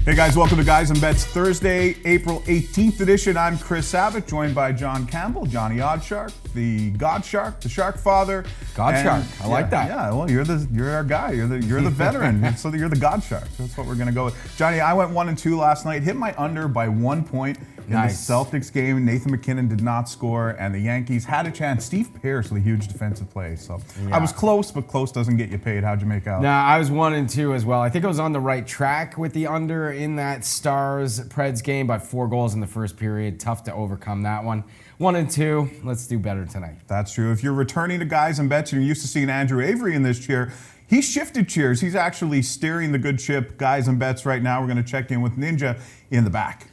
Hey guys, welcome to Guys and Bets Thursday, April 18th edition. I'm Kris Abbott, joined by John Campbell, Jonny OddsShark, the GodShark, the Shark Father. GodShark, I like that. Yeah, well, you're our guy. You're the veteran, so you're the GodShark. That's what we're gonna go with. Johnny, I went 1-2 last night. Hit my under by 1 point in the Celtics game. Nathan McKinnon did not score, and the Yankees had a chance. Steve Pearce with a huge defensive play. So I was close, but close doesn't get you paid. How'd you make out? Nah, I was 1-2 as well. I think I was on the right track with the under in that Stars-Preds game, but 4 goals in the first period. Tough to overcome that one. 1-2. Let's do better tonight. That's true. If you're returning to Guys and Bets, you're used to seeing Andrew Avery in this chair. He shifted chairs. He's actually steering the good ship, Guys and Bets, right now. We're going to check in with Ninja in the back.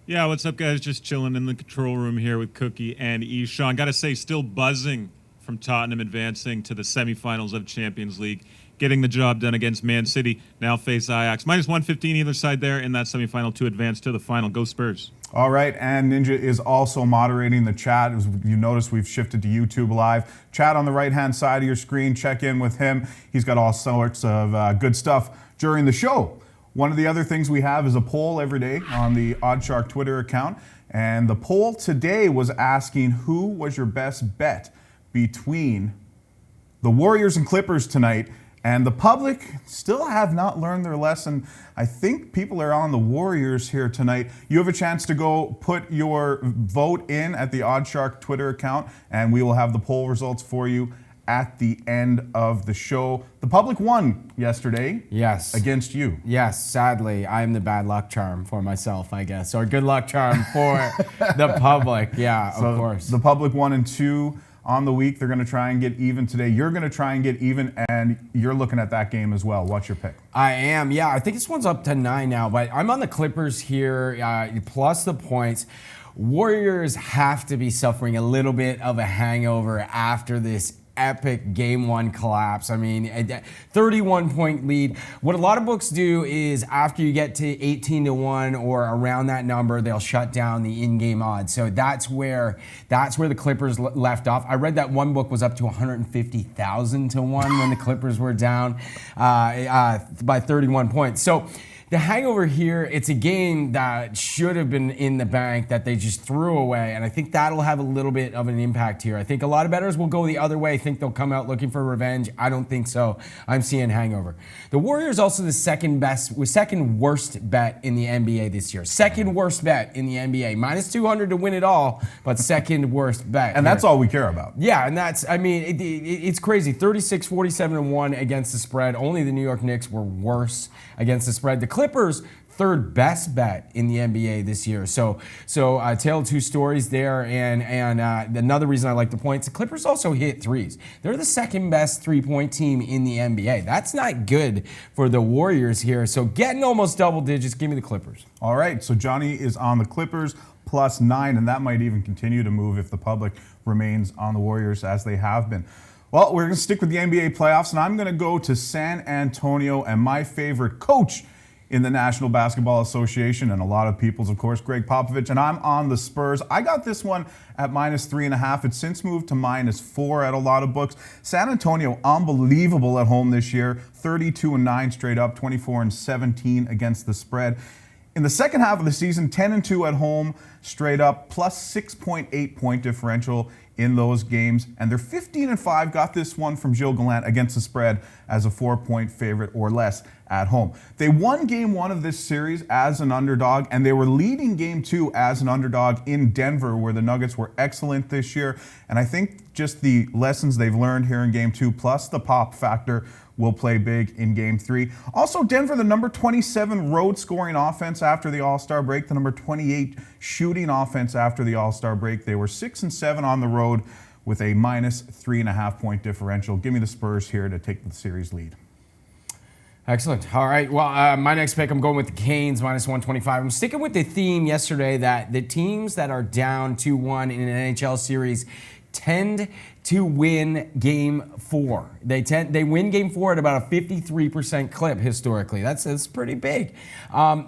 Yeah, what's up, guys? Just chilling in the control room here with Cookie and Eshawn. Got to say, still buzzing from Tottenham advancing to the semifinals of Champions League, getting the job done against Man City. Now face Ajax. -115 either side there in that semifinal to advance to the final. Go Spurs. All right, and Ninja is also moderating the chat. As you notice, we've shifted to YouTube Live. Chat on the right-hand side of your screen. Check in with him. He's got all sorts of good stuff during the show. One of the other things we have is a poll every day on the OddsShark Twitter account. And the poll today was asking who was your best bet between the Warriors and Clippers tonight. And the public still have not learned their lesson. I think people are on the Warriors here tonight. You have a chance to go put your vote in at the OddsShark Twitter account, and we will have the poll results for you at the end of the show. The public won yesterday. Yes. Against you. Yes, sadly, I'm the bad luck charm for myself, I guess. Or good luck charm for the public. Yeah, so of course. The public 1-2 on the week. They're going to try and get even today. You're going to try and get even, and you're looking at that game as well. What's your pick? I am, yeah. I think this one's up to 9 now, but I'm on the Clippers here, plus the points. Warriors have to be suffering a little bit of a hangover after this epic game 1 collapse. I mean, 31-point lead. What a lot of books do is after you get to 18-1 or around that number, they'll shut down the in-game odds. So that's where the Clippers left off. I read that one book was up to 150,000 to 1 when the Clippers were down by 31 points. So the hangover here, it's a game that should have been in the bank that they just threw away, and I think that'll have a little bit of an impact here. I think a lot of bettors will go the other way, think they'll come out looking for revenge. I don't think so. I'm seeing hangover. The Warriors also the second worst bet in the NBA this year. Second worst bet in the NBA. -200 to win it all, but second worst bet. And that's all we care about. Yeah, and that's, I mean, it's crazy. 36, 47-1 against the spread. Only the New York Knicks were worse against the spread. The Clippers, third best bet in the NBA this year. So tale of two stories there. And another reason I like the points, the Clippers also hit threes. They're the second best three-point team in the NBA. That's not good for the Warriors here. So getting almost double digits, give me the Clippers. All right, so Johnny is on the Clippers +9, and that might even continue to move if the public remains on the Warriors as they have been. Well, we're going to stick with the NBA playoffs, and I'm going to go to San Antonio and my favorite coach in the National Basketball Association, and a lot of people's, of course, Greg Popovich, and I'm on the Spurs. I got this one at -3.5. It's since moved to -4 at a lot of books. San Antonio, unbelievable at home this year, 32-9 straight up, 24-17 against the spread. In the second half of the season, 10-2 at home, straight up, plus 6.8 point differential in those games. And they're 15-5, got this one from Gilles Gallant against the spread as a 4-point favorite or less at home. They won game 1 of this series as an underdog, and they were leading game 2 as an underdog in Denver, where the Nuggets were excellent this year. And I think just the lessons they've learned here in game 2, plus the pop factor, will play big in game 3. Also, Denver, the number 27 road scoring offense after the All-Star break, the number 28 shooting offense after the All-Star break. They were 6-7 on the road with a -3.5 point differential. Give me the Spurs here to take the series lead. Excellent. All right. Well, my next pick, I'm going with the Canes, -125. I'm sticking with the theme yesterday that the teams that are down 2-1 in an NHL series tend to win game 4. They win game 4 at about a 53% clip historically. That's pretty big.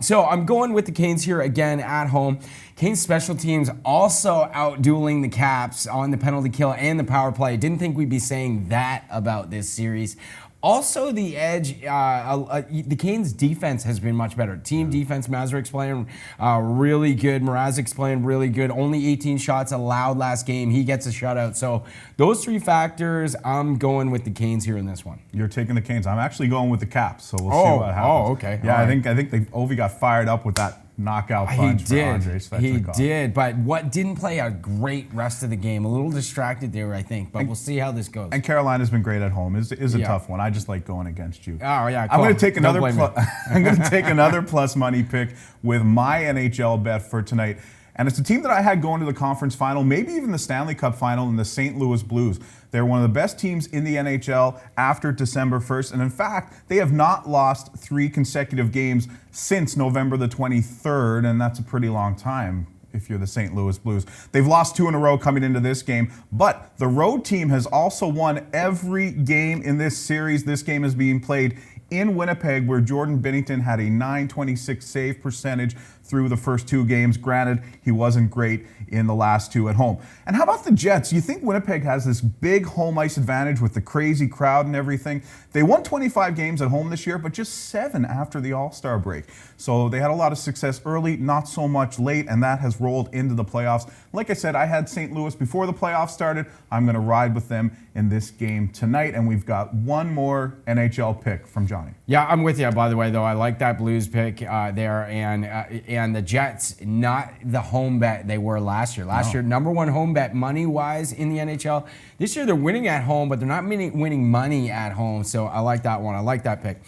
So I'm going with the Canes here again at home. Canes special teams also out-dueling the Caps on the penalty kill and the power play. Didn't think we'd be saying that about this series. Also, the edge, the Canes' defense has been much better. Team defense, Mazurik's playing really good. Mrazek's playing really good. Only 18 shots allowed last game. He gets a shutout. So those three factors, I'm going with the Canes here in this one. You're taking the Canes. I'm actually going with the Caps, so we'll see what happens. Oh, okay. Yeah, All I think Ovi got fired up with that knockout punch for Andrei Svechnikov. He did, but what didn't play a great rest of the game. A little distracted there, I think, but we'll see how this goes. And Carolina's been great at home. Is a tough one. I just like going against you. Oh yeah, cool. I'm going to take another. I'm going to take another plus money pick with my NHL bet for tonight. And it's a team that I had going to the conference final, maybe even the Stanley Cup final, in the St. Louis Blues. They're one of the best teams in the NHL after December 1st. And in fact, they have not lost 3 consecutive games since November the 23rd. And that's a pretty long time if you're the St. Louis Blues. They've lost 2 in a row coming into this game. But the road team has also won every game in this series. This game is being played in Winnipeg, where Jordan Binnington had a .926 save percentage through the first 2 games. Granted, he wasn't great in the last 2 at home. And how about the Jets? You think Winnipeg has this big home ice advantage with the crazy crowd and everything? They won 25 games at home this year, but just 7 after the All-Star break. So they had a lot of success early, not so much late, and that has rolled into the playoffs. Like I said, I had St. Louis before the playoffs started. I'm going to ride with them in this game tonight, and we've got one more NHL pick from Jonny. Yeah, I'm with you, by the way, though. I like that Blues pick there, and the Jets, not the home bet they were last year. Last year, number 1 home bet money-wise in the NHL. This year, they're winning at home, but they're not winning money at home, so I like that one. I like that pick.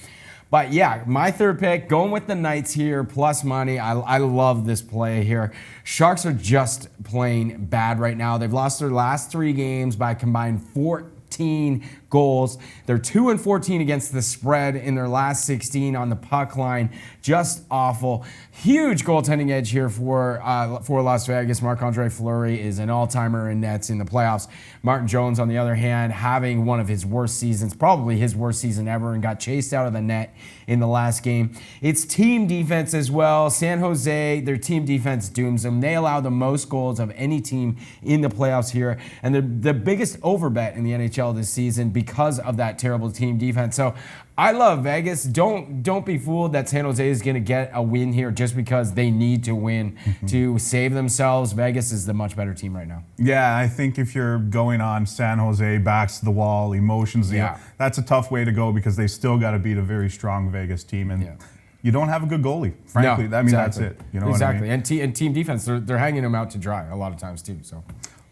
But yeah, my third pick, going with the Knights here, plus money. I love this play here. Sharks are just playing bad right now. They've lost their last 3 games by a combined 14 goals. They're 2-14 against the spread in their last 16 on the puck line. Just awful. Huge goaltending edge here for Las Vegas. Marc-Andre Fleury is an all-timer in nets in the playoffs. Martin Jones, on the other hand, having one of his worst seasons, probably his worst season ever, and got chased out of the net in the last game. It's team defense as well. San Jose, their team defense dooms them. They allow the most goals of any team in the playoffs here, and they're the biggest overbet in the NHL this season because of that terrible team defense. So I love Vegas. Don't be fooled that San Jose is going to get a win here just because they need to win to save themselves. Vegas is the much better team right now. Yeah, I think if you're going on San Jose, backs to the wall, emotions, that's a tough way to go because they still got to beat a very strong Vegas team. And you don't have a good goalie, frankly. No, that's it. You know exactly. what I mean? And team defense, they're hanging them out to dry a lot of times too. So.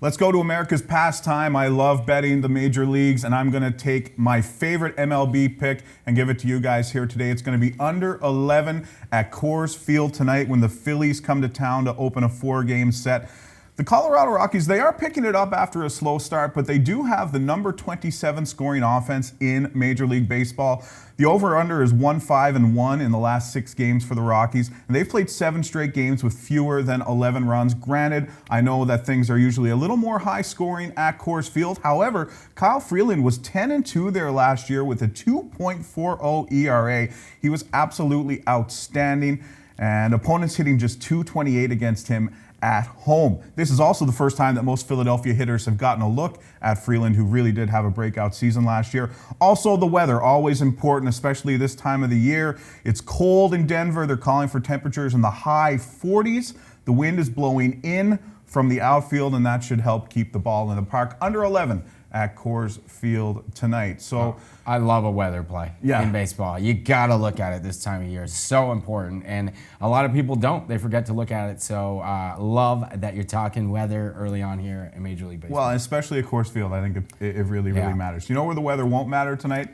Let's go to America's pastime. I love betting the major leagues, and I'm going to take my favorite MLB pick and give it to you guys here today. It's going to be under 11 at Coors Field tonight when the Phillies come to town to open a 4-game set. The Colorado Rockies, they are picking it up after a slow start, but they do have the number 27 scoring offense in Major League Baseball. The over-under is 1-5-1 in the last 6 games for the Rockies, and they've played 7 straight games with fewer than 11 runs. Granted, I know that things are usually a little more high-scoring at Coors Field. However, Kyle Freeland was 10-2 there last year with a 2.40 ERA. He was absolutely outstanding, and opponents hitting just .228 against him at home. This is also the first time that most Philadelphia hitters have gotten a look at Freeland, who really did have a breakout season last year. Also, the weather, always important, especially this time of the year. It's cold in Denver. They're calling for temperatures in the high 40s. The wind is blowing in from the outfield, and that should help keep the ball in the park. Under 11 at Coors Field tonight. So I love a weather play in baseball. You got to look at it this time of year. It's so important. And a lot of people don't. They forget to look at it. So love that you're talking weather early on here in Major League Baseball. Well, especially at Coors Field, I think it really matters. You know where the weather won't matter tonight?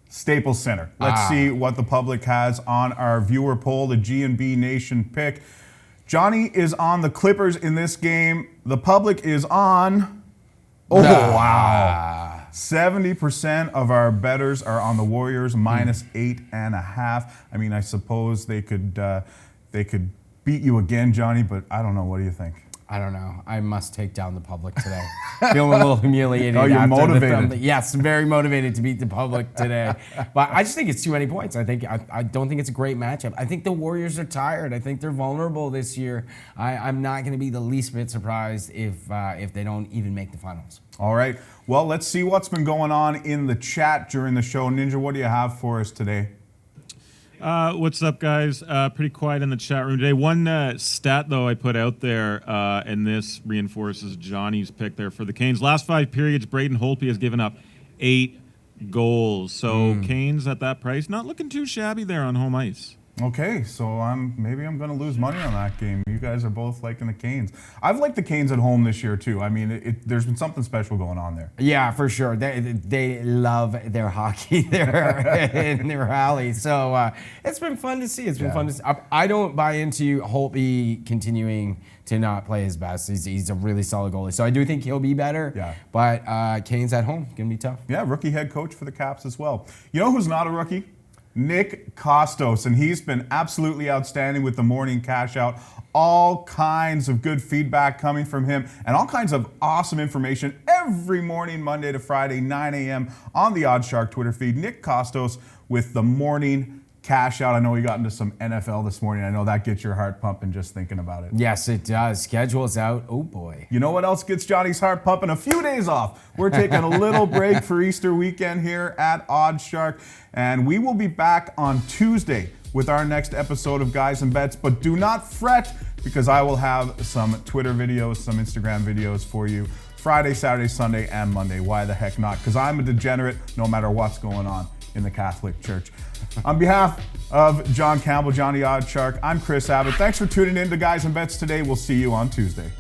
Staples Center. Let's see what the public has on our viewer poll, the G&B Nation pick. Jonny is on the Clippers in this game. The public is on... Oh, wow. 70% of our bettors are on the Warriors, minus 8.5. I mean, I suppose they could beat you again, Jonny, but I don't know. What do you think? I don't know. I must take down the public today. Feeling a little humiliated. Oh, you're after motivated. Yes, very motivated to beat the public today. But I just think it's too many points. I don't think it's a great matchup. I think the Warriors are tired. I think they're vulnerable this year. I'm not going to be the least bit surprised if they don't even make the finals. All right. Well, let's see what's been going on in the chat during the show. Ninja, what do you have for us today? What's up, guys? Pretty quiet in the chat room today. One stat, though, I put out there, and this reinforces Jonny's pick there for the Canes. Last 5 periods, Braden Holtby has given up 8 goals. So Canes at that price, not looking too shabby there on home ice. Okay, so maybe I'm going to lose money on that game. You guys are both liking the Canes. I've liked the Canes at home this year too. I mean, there's been something special going on there. Yeah, for sure. They love their hockey there in their rally. So it's been fun to see. It's been fun to see. I don't buy into Holtby continuing to not play his best. He's a really solid goalie. So I do think he'll be better. Yeah. But Canes at home, going to be tough. Yeah, rookie head coach for the Caps as well. You know who's not a rookie? Nick Kostos, and he's been absolutely outstanding with the morning cash out. All kinds of good feedback coming from him and all kinds of awesome information every morning, Monday to Friday, 9 a.m. on the OddsShark Twitter feed. Nick Kostos with the morning cash out. I know we got into some NFL this morning. I know that gets your heart pumping just thinking about it. Yes, it does. Schedule's out. Oh, boy. You know what else gets Johnny's heart pumping? A few days off. We're taking a little break for Easter weekend here at OddsShark, and we will be back on Tuesday with our next episode of Guys and Bets. But do not fret, because I will have some Twitter videos, some Instagram videos for you Friday, Saturday, Sunday, and Monday. Why the heck not? Because I'm a degenerate no matter what's going on in the Catholic Church. On behalf of John Campbell, Jonny OddsShark, I'm Kris Abbott. Thanks for tuning in to Guys and Bets today. We'll see you on Tuesday.